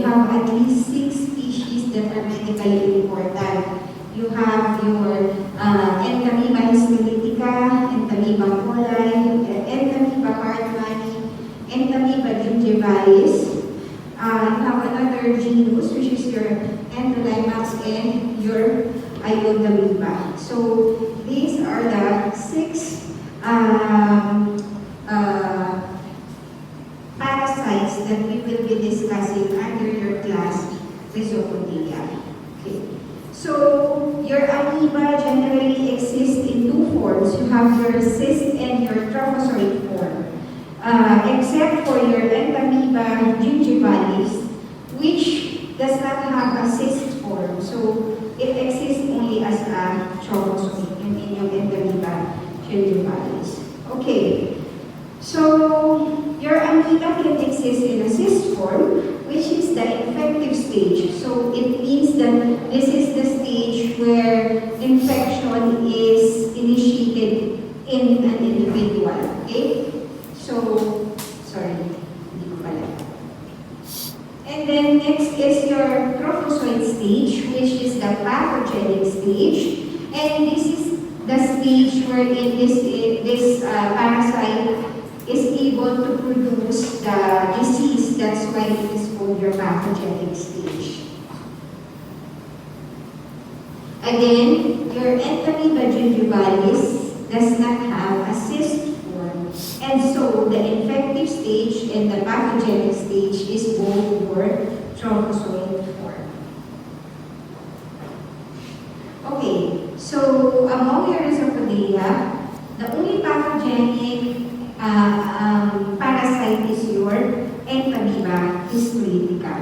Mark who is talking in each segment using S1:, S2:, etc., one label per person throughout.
S1: have at least 6 species that are medically important. You have your Entamoeba histolytica, Entamoeba coli, Entamoeba hartmanni, Entamoeba gingivalis. You have another genus, which is your Enterolimax and your Iodamoeba. So these are the 6 parasites that we will be discussing under your class, Rhizopodia. Okay. So your amoeba generally exists in 2 forms. You have your cyst and your trophozoite form. Except for your Entamoeba gingivalis, which does not have a cyst form. So it exists only as a trophozoite in your Entamoeba gingivalis. Okay. So your amoeba can exist in a cyst form, which is the infective stage. So it means that this is the stage where infection is initiated in an individual. Okay? So, sorry, hindi ko pala. And then next is your trophozoite stage, which is the pathogenic stage. And this is the stage wherein this parasite is able to produce the disease. That's why it is called your pathogenic stage. Again, your Entamoeba gingivalis does not have a cyst form. And so the infective stage and the pathogenic stage is both for trophozoite form. Okay, so among your Rhizopodia, the only pathogenic parasite is your Entamoeba histolytica.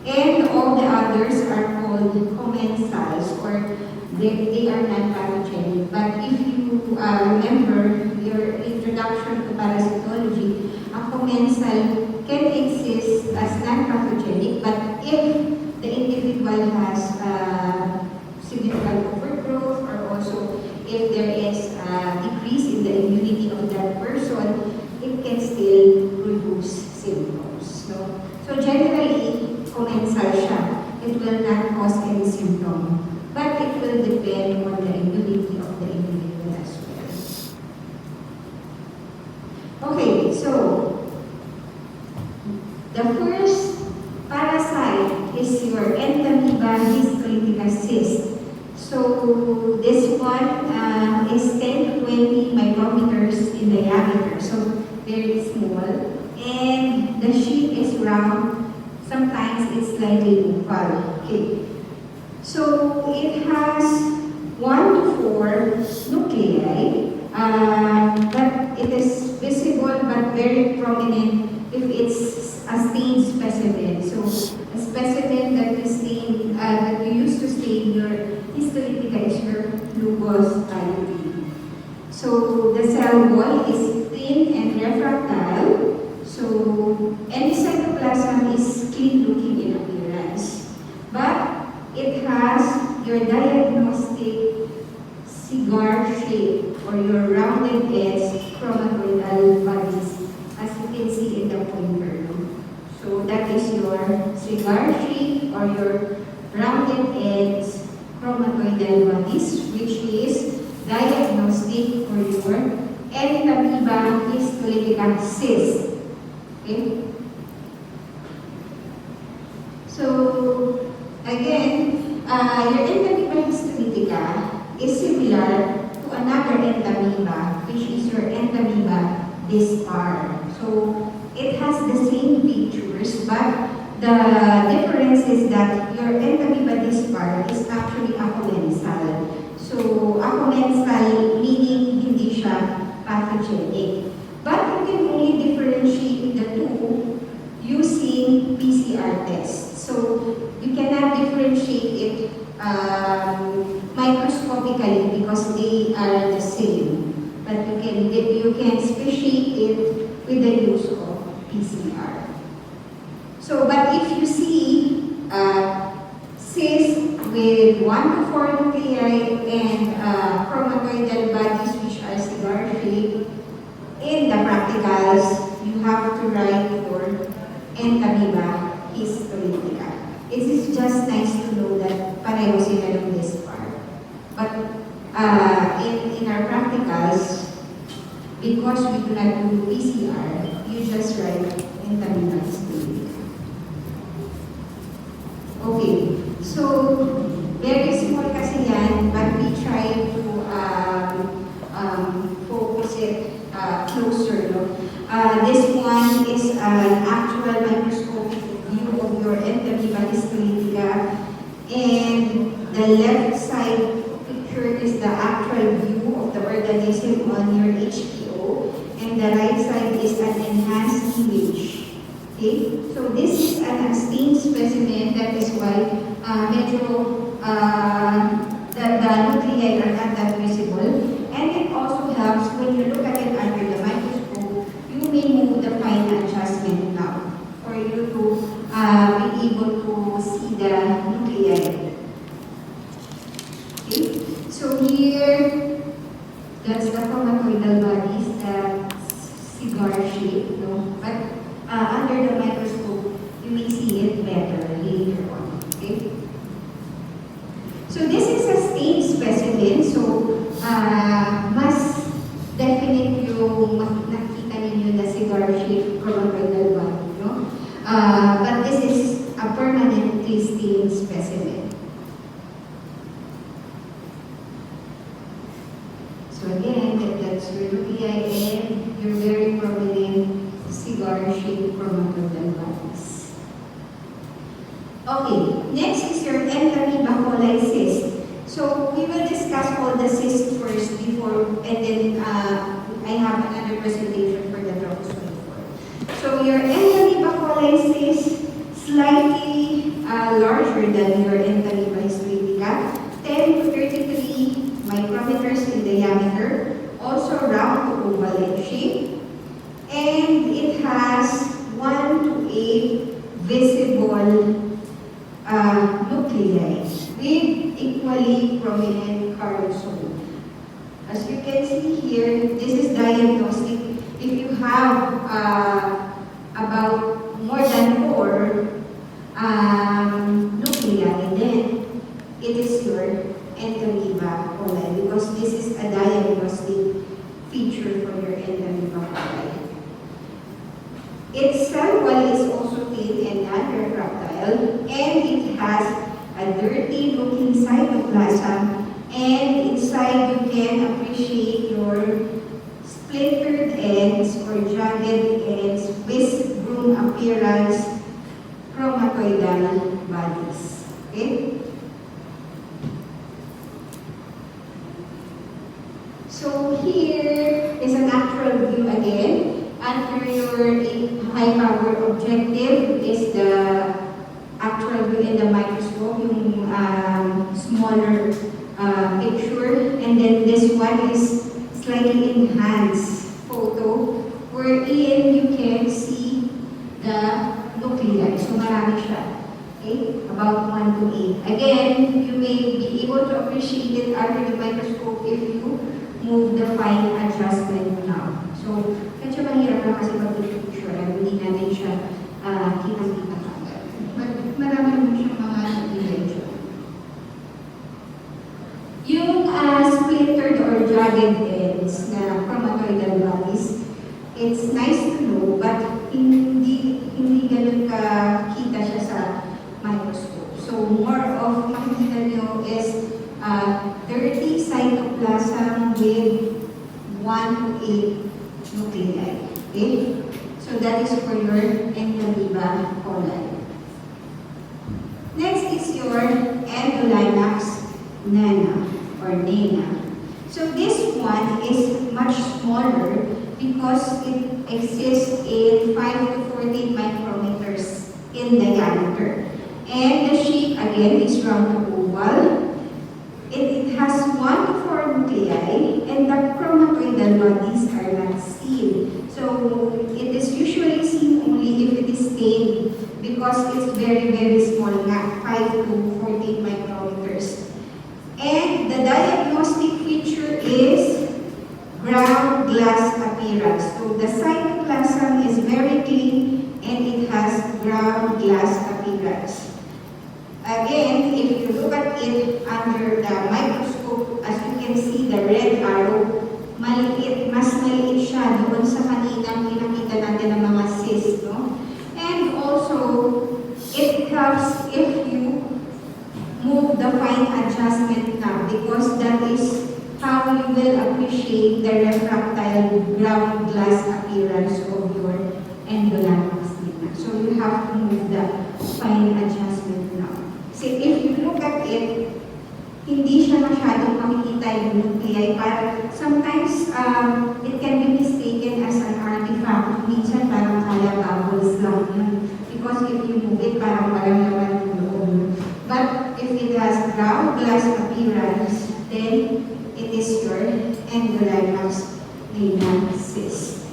S1: And all the others are called commensals, or they are non-pathogenic. But if you remember your introduction to parasitology, a commensal can exist as non-pathogenic, but if the individual has significant overgrowth, or also if there is a decrease in the immunity of that person, it can still produce symptoms. So generally, commensal siya. It will not cause any symptom, but it will depend on the immunity of the individual as well. Okay, so the first parasite is your Entamoeba histolytica cyst. So this one is 10 to 20 micrometers in diameter, so very small. And the sheet is round, sometimes it's slightly oval. Okay. So it has 1 to 4 nuclei, but it is visible but very prominent if it's a stained specimen. So a specimen that is stained, that you used to stain your histolytica is your Lugos iodine. So the cell wall is thin and refractile. So any cytoplasm is clean-looking in appearance, but it has your diagnostic cigar shape, or your rounded edge chromatoidal bodies, as you can see in the pointer. So that is your cigar shape, or your rounded edge chromatoidal bodies, which is diagnostic for your Entamoeba histolytica cyst. Okay? So, again, your Entamoeba histolytica is similar to another Entamoeba, which is your Entamoeba dispar. So, it has the same features, but the difference is that your Entamoeba dispar is actually a commensal. So, a commensal meaning hindi siya pathogenic. But you can only differentiate the two using PCR tests. So you cannot differentiate it microscopically because they are the same. But you can speciate it with the use of PCR. So, but if you see cysts with 1 to 4 nuclei and chromatoidal bodies which are cigar-shaped, in the practicals, you have to write for Entamoeba histolytica. It is just nice to know that pareho sila ng this part. But in our practicals, because we do not do PCR, you just write Entamoeba histolytica. Okay, so very small kasi yan, but we try to focus it closer. No? This one is an actual microscopic view of your Entamoeba histolytica, and the left side picture is the actual view of the organism on your HPO, and the right side is an enhanced image. Okay, so this is an stained specimen. That is why the nuclei are not that visible, and it also helps when you look at it under the microscope. You may move the fine adjustment now for you to be able to see the nuclei. Okay, so here that's the chromatoidal bodies, the cigar shape, no? But under the microscope, you may see it better later on. Okay. So this is a stained specimen. So mas definite yung nakita ninyo na cigar shape chromatoidal body, no? But this is a permanently stained specimen. So again, that's your nuclei and your very prominent cigar-shaped chromatoidal bodies. Okay, next is your Entamoeba coli cyst. So we will discuss all the cysts first before, and then I have another presentation for the Drosophila. So your Entamoeba coli cyst, slightly larger than your Entamoeba histolytica, 10 to 33 micrometers in diameter, also round to oval in shape, and it has 1 to 8 visible nuclei with equally prominent chromosome. As you can see here, this is diagnostic. If you have about more than 4 nuclei, then it is your Entamoeba coli, because this is a diagnostic feature for your Entamoeba coli. Its cell wall is also thin and non-retractile, and it has a dirty-looking cytoplasm, and inside you can appreciate your splintered ends or jagged ends with broom appearance chromatoidal bodies. Okay? So here is an actual view again. Under your high-power objective is the actual view in the microscope, yung smaller picture, and then this one is slightly enhanced photo wherein you can see the nuclei. So marami siya. Okay? About 1 to 8. Again, you may be able to appreciate it under the microscope if you move the fine adjustment now. So, medyo mahirap lang kasi pag-picture, hindi natin siya kitang-kita agad. But marami naman siyang mga medyo. Yung splintered or jagged ends na chromatoidal bodies, it's nice to know, but hindi ganun ka-kita siya sa microscope. So, more of makikita nyo is dirty cytoplasm with 1 to 8 nuclei. Okay? So that is for your Entamoeba coli. Next is your Endolinax nana or nana. So this one is much smaller because it exists in 5 to 14 micrometers in diameter. And the shape again is round to oval. It has 1 to 4 nuclei, and the chromatoidal bodies are not seen. So it is usually seen only if it is stained because it's very, very small, not 5 to 14 micrometers. And the diagnostic feature is ground glass appearance. So the cytoplasm is very clean and it has ground glass appearance. yung pinakita natin ng mga cysts, no? And also, it helps if you move the fine adjustment knob because that is how you will appreciate the refractile ground glass appearance of your endolaryngx stigma. So you have to move the fine adjustment knob. See, if you look at it, hindi siya masyadong makikita yung nuclei. But sometimes, it can be mistaken as an artifact. Minsan parang kala bubbles lang yun. Because if you move it, parang walang naman yung loob. But if it has ground glass appearance, then it is your endolaryngx cyst.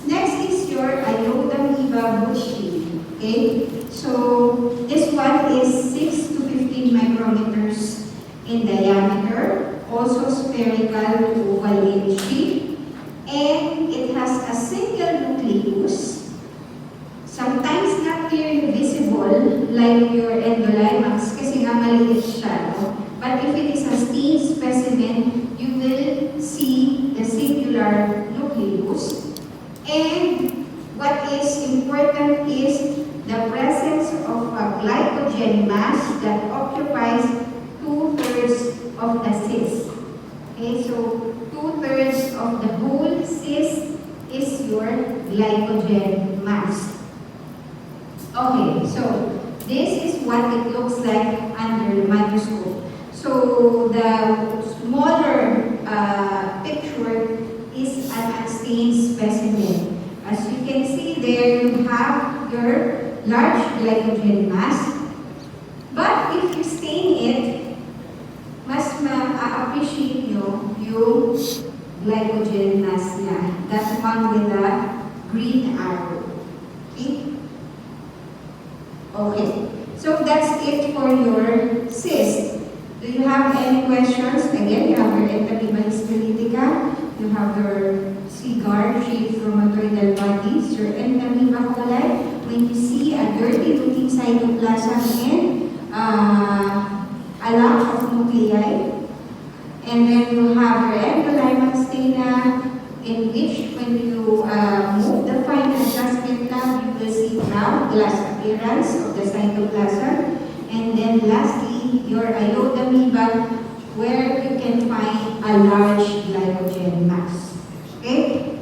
S1: Next is your iodamoeba bushii. Okay? So, this one is 6 to 15 micrometers in diameter, also spherical to oval in shape, and it has a single nucleus, sometimes not clearly visible like your endolaryngx kasi nga maliit siya. No? But if it is a stained specimen, you will see the singular nucleus. And what is important is the presence of a glycogen mass that occupies 2/3 of the cyst. Okay, so 2/3 of the whole cyst is your glycogen mass. Okay, so this is what it looks like under the microscope. So the smaller picture is an unstained specimen. As you can see there, you have your large glycogen mass. But if you stain it, mas ma-appreciate nyo yung glycogen mass niya. That one with the green arrow. Okay? Okay. So that's it for your cyst. Do you have any questions? Again, you have your entamoeba histolytica, you have your cigar-shaped rheumatoidal bodies, your entamoeba coli. When you see a dirty looking cytoplasm and a lack of nuclei, and then you have your endolaryngx stigma, in which when you move the fine adjustment knob, you will see ground glass appearance of the cytoplasm. And then lastly, your iodamoeba, where you can find a large glycogen mass. Okay?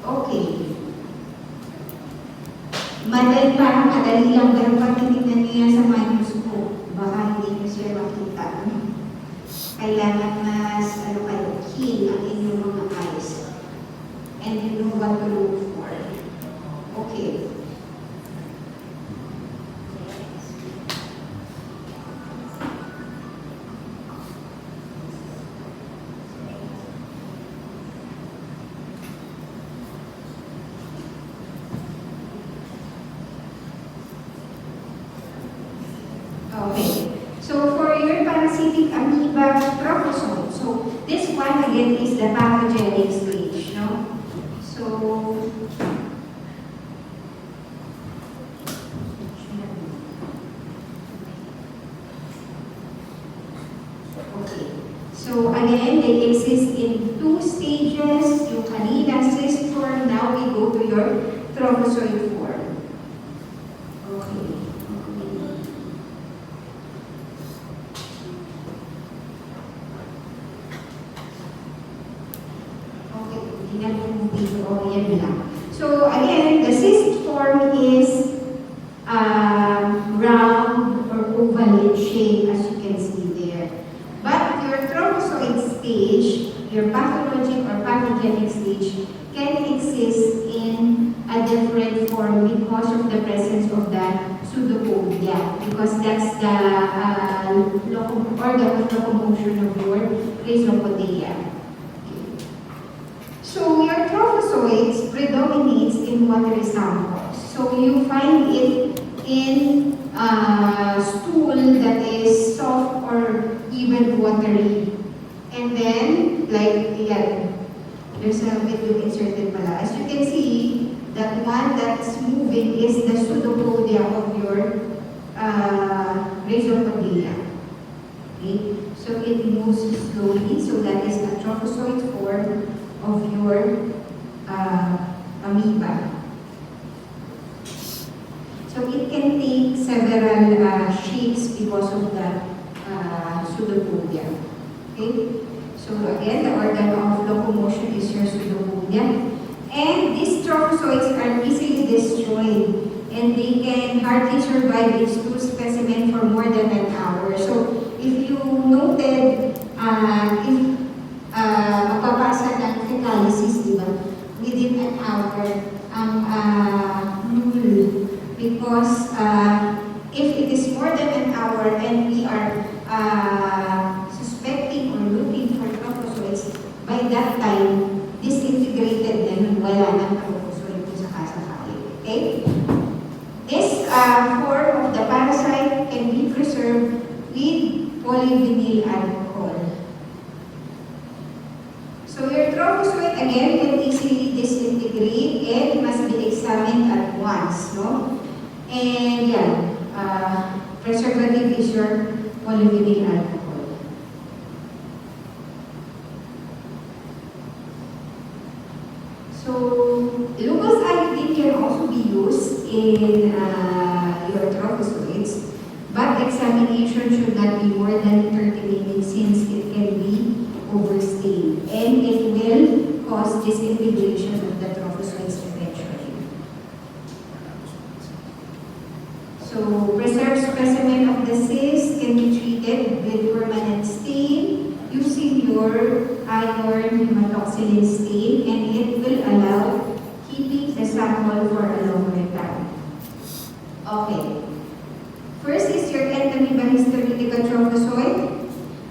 S1: Okay. Parang madali lang, pero pag titignan niyo yan sa microscope, baka hindi niyo siya makita. Kailangan mas, keen ang inyong mga eyes. And you know what to look for. Okay. Okay. So for your parasitic amoeba trophozoite, so this one again is the pathogenic stage, no? So okay. So again, they exist in 2 stages. Yung kanina cyst form, now we go to your trophozoite form. Okay. So again, the cyst form is round or oval in shape, as you can see there. But your trophozoite stage, your pathologic or pathogenic stage, can exist in a different form because of the presence of the pseudopodia, because that's the organ of locomotion of your rhizopodia. So your trophozoites predominates in watery samples. So you find it in stool that is soft or even watery. And then, like, there's a video inserted pala. As you can see, that one that's moving is the pseudopodia of your rhizopodia. Okay? So So it moves slowly. So that is a trophozoite form of your amoeba. So it can take several shapes because of the pseudopodia. Okay? So again, the organ of locomotion is your pseudopodia. And these trophozoites are easily destroyed and they can hardly survive in stool specimen for more than an hour. So if you noted, if mababasa ng fecalysis, di ba? Within an hour, ang null. Because if it is more than an hour and we are suspecting or looking for trophozoites, by that time, disintegrated na yun, wala ng trophozoite kung sakasakali. Okay? This form of the parasite can be preserved with polyvinyl alcohol. So your trophozoite again can easily disintegrate and must be examined at once, no? And yeah, preservative is your polyvinyl alcohol. So lupus iodine can also be used in your trophozoites, but examination should not be more than 30 minutes since it can be overstayed and it will cause disintegration of the trophozoites eventually. So preserved specimen of the cyst can be treated with permanent stain using your iron hematoxylin stain, and it will allow keeping the sample for a longer time. Okay. First is your Entamoeba histolytica trophozoite.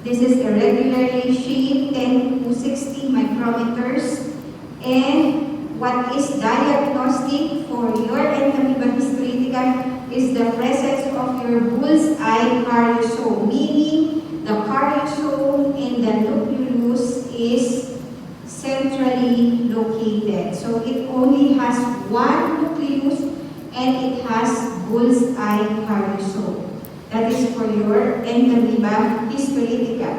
S1: This is irregularly shaped 10 to 60 micrometers. And what is diagnostic for your Entamoeba histolytica is the presence of your bullseye karyosome, meaning the karyosome in the nucleus is centrally located. So it only has one nucleus and it has bullseye karyosome. That is for your Entamoeba histolytica.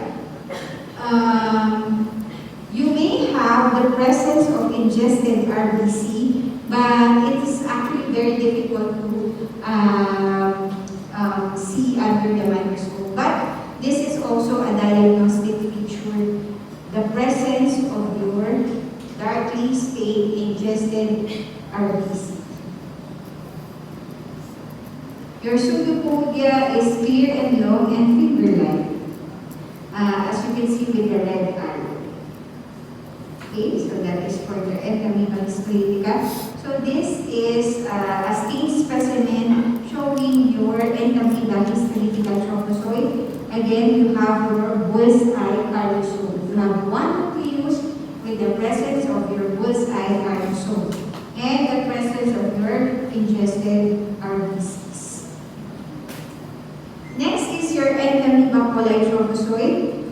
S1: You may have the presence of ingested RBC, but it is actually very difficult to see under the microscope. But this is also a diagnostic feature, the presence of your darkly stained ingested RBC. Your pseudopodia is clear and long and finger-like, as you can see with the red arrow. Okay, so that is for your Entamoeba histolytica. So this is a stained specimen showing your Entamoeba histolytica trophozoite. Again, you have your bullseye karyosome. You have one nucleus with the presence of your bullseye karyosome and the presence of your ingested RBCs. Next is your Entamoeba polytrophozoite.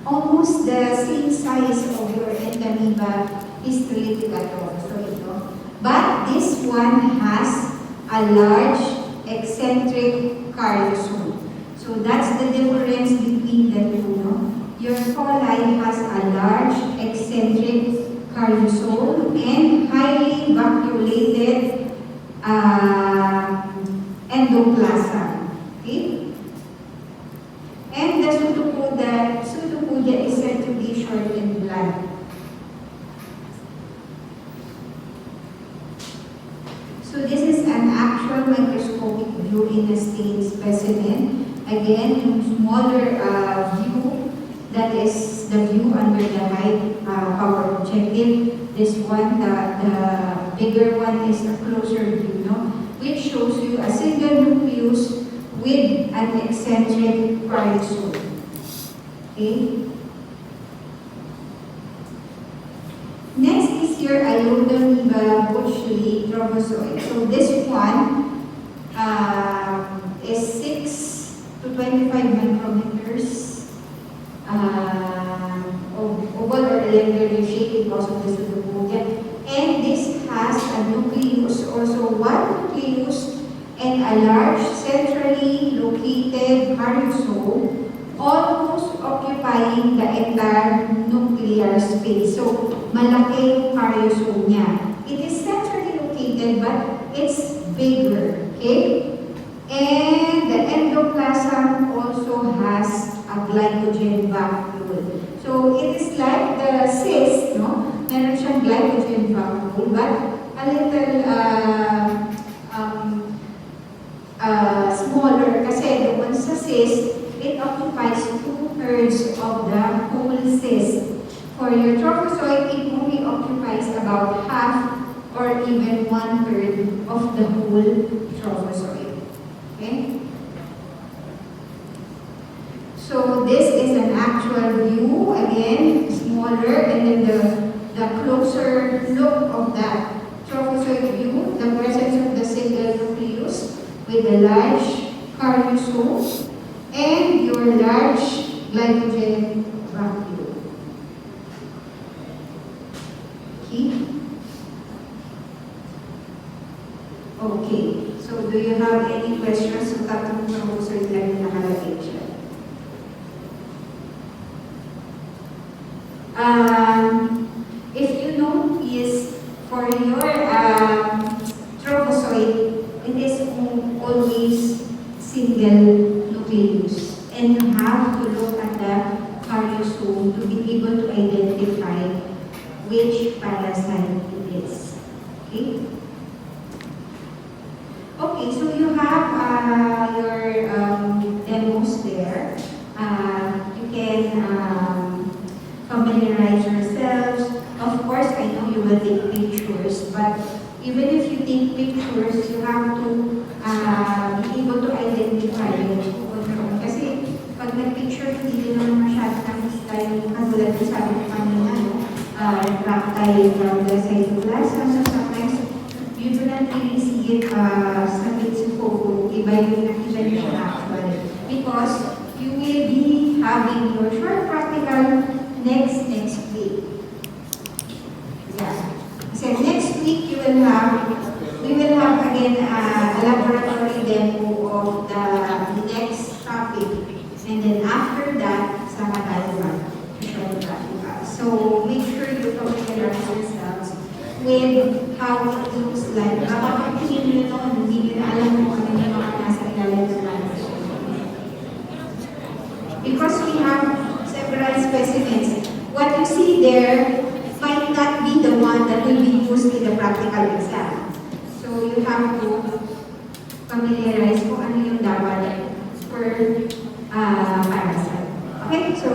S1: Almost the same size of your Entamoeba histolytica trophozoite. No? But this one has a large eccentric karyosome. So that's the difference between the two. No? Your coli has a large eccentric karyosome and highly vacuolated endoplasm. Okay? And the pseudopodia is said to be short and blunt. So this is an actual microscopic view in a stained specimen. Again, yung smaller view, that is the view under the high power objective. This one, the bigger one is a closer view, no? Which shows you a single nucleus with an eccentric karyosome. Okay? Next is your Iodoamoeba bushleyi trophozoite. So this one is 6 to 25 micrometers oval or irregular shape because of the pseudopodia. And this has a nucleus, also one nucleus, and a large centrally located karyosome covering the entire nuclear space. So, malaki yung karyosome niya. It is centrally located, but it's bigger. Okay? And the endoplasm also has a glycogen vacuole. So, it is like the cyst, no? Meron siyang glycogen vacuole, but a little smaller kasi doon sa cyst, it occupies 2/3 of the whole cyst. For your trophozoite, it only occupies about half or even 1/3 of the whole trophozoite. Okay? So this is an actual view, again, smaller, and then the closer look of that trophozoite view, the presence of the single nucleus with the large karyosome and your large glycogen vacuole. Okay? Okay. So do you have any questions sa tatlong trophozoite lang na nakalagay siya? If you know, is for your trophozoite, it is always single nucleus. And you have to look at the karyosome to be able to identify which parasite it is. Okay? Okay, so you have your demos there. You can familiarize yourselves. Of course, I know you will take pictures, but even if you take pictures, you have to be able to identify it on your own. Kasi pag nag-picture, hindi din naman masyadong nakikita yung katulad ko sabi ko kanina, fractile from the cytoplasm. So sometimes, you do not really see it sa picture photo. Iba yung nakita niyo actually. Because you will be having your short practical next week. Yeah. So next week we will have again a laboratory demo of the next topic, and then after that, sama tayo short practical. So make sure you familiarize yourselves with how it looks like. Kapag tingin nyo noon, hindi nyo na alam kung ano yung mga nasa ilalim ng landas. Because we have several specimens. What you see there might not be the one that will be used in the practical exam. So you have to familiarize kung ano yung dapat for parasite. Okay, so